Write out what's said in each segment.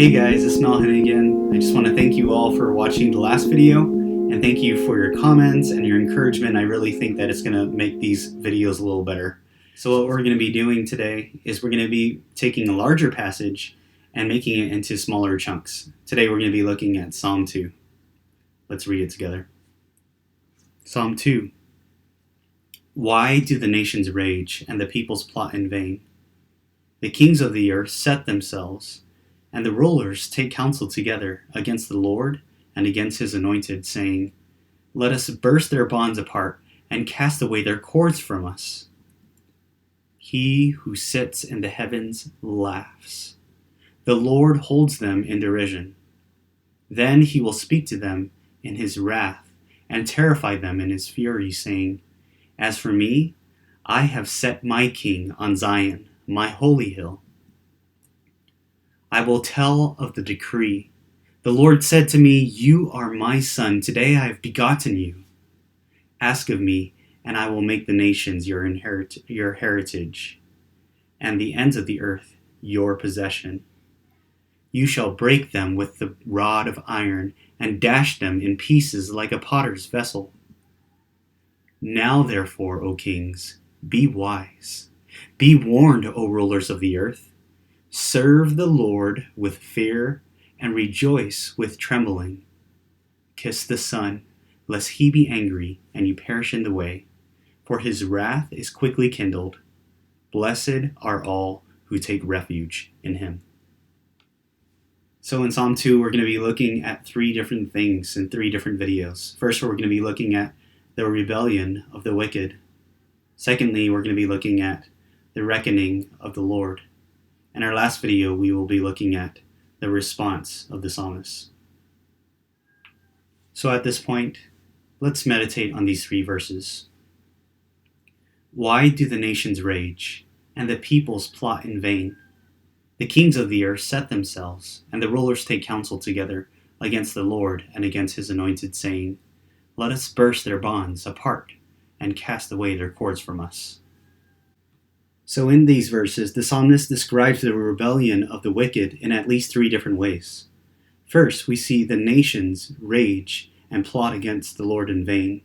Hey guys, it's Mel Hennegan. I just want to thank you all for watching the last video and thank you for your comments and your encouragement. I really think that it's going to make these videos a little better. So what we're going to be doing today is we're going to be taking a larger passage and making it into smaller chunks. Today we're going to be looking at Psalm 2. Let's read it together. Psalm 2. Why do the nations rage and the peoples plot in vain? The kings of the earth set themselves, and the rulers take counsel together against the Lord and against his anointed, saying, Let us burst their bonds apart and cast away their cords from us. He who sits in the heavens laughs. The Lord holds them in derision. Then he will speak to them in his wrath and terrify them in his fury, saying, As for me, I have set my king on Zion, my holy hill. I will tell of the decree. The Lord said to me, You are my son. Today I have begotten you. Ask of me, and I will make the nations your heritage, and the ends of the earth your possession. You shall break them with the rod of iron, and dash them in pieces like a potter's vessel. Now therefore, O kings, be wise. Be warned, O rulers of the earth. Serve the Lord with fear and rejoice with trembling. Kiss the Son, lest he be angry and you perish in the way, for his wrath is quickly kindled. Blessed are all who take refuge in him. So in Psalm 2, we're going to be looking at three different things in three different videos. First, we're going to be looking at the rebellion of the wicked. Secondly, we're going to be looking at the reckoning of the Lord. In our last video, we will be looking at the response of the psalmist. So at this point, let's meditate on these three verses. Why do the nations rage, and the peoples plot in vain? The kings of the earth set themselves, and the rulers take counsel together against the Lord and against his anointed, saying, Let us burst their bonds apart and cast away their cords from us. So in these verses, the psalmist describes the rebellion of the wicked in at least three different ways. First, we see the nations rage and plot against the Lord in vain.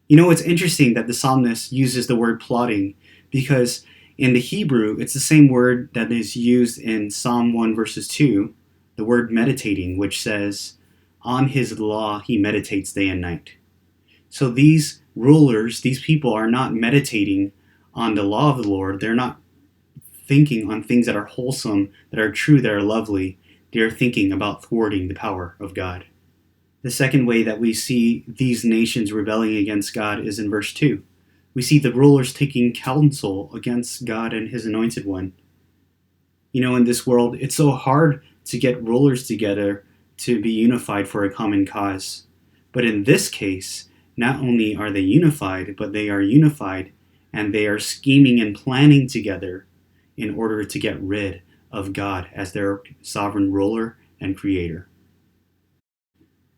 You know, it's interesting that the psalmist uses the word plotting because in the Hebrew, it's the same word that is used in Psalm 1 verses 2, the word meditating, which says, On his law he meditates day and night. So these rulers, these people are not meditating on the law of the Lord. They're not thinking on things that are wholesome, that are true, that are lovely. They're thinking about thwarting the power of God. The second way that we see these nations rebelling against God is in verse 2. We see the rulers taking counsel against God and his anointed one. You know, in this world, it's so hard to get rulers together to be unified for a common cause. But in this case, not only are they unified, but they are unified and they are scheming and planning together in order to get rid of God as their sovereign ruler and creator.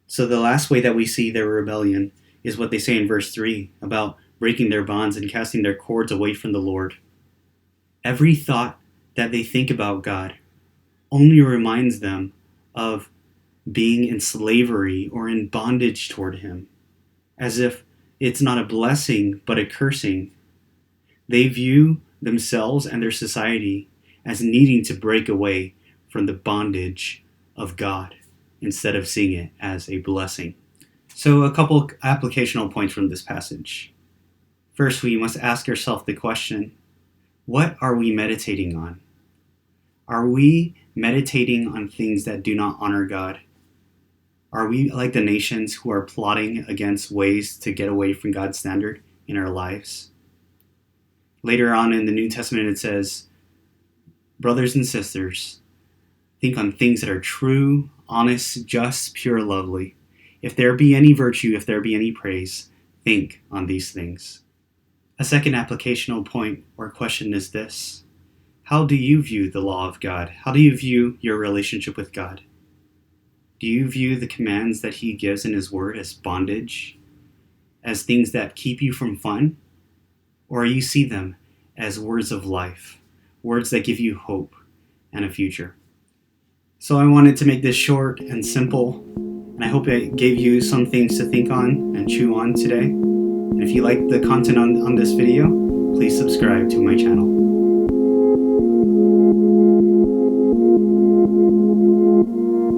So the last way that we see their rebellion is what they say in verse 3 about breaking their bonds and casting their cords away from the Lord. Every thought that they think about God only reminds them of being in slavery or in bondage toward him, as if it's not a blessing but a cursing. They view themselves and their society as needing to break away from the bondage of God instead of seeing it as a blessing. So a couple applicational points from this passage. First, we must ask ourselves the question, what are we meditating on? Are we meditating on things that do not honor God? Are we like the nations who are plotting against ways to get away from God's standard in our lives? Later on in the New Testament, it says, Brothers and sisters, think on things that are true, honest, just, pure, lovely. If there be any virtue, if there be any praise, think on these things. A second applicational point or question is this. How do you view the law of God? How do you view your relationship with God? Do you view the commands that he gives in his word as bondage, as things that keep you from fun? Or you see them as words of life, words that give you hope and a future? So I wanted to make this short and simple, and I hope it gave you some things to think on and chew on today. And if you like the content on this video, please subscribe to my channel.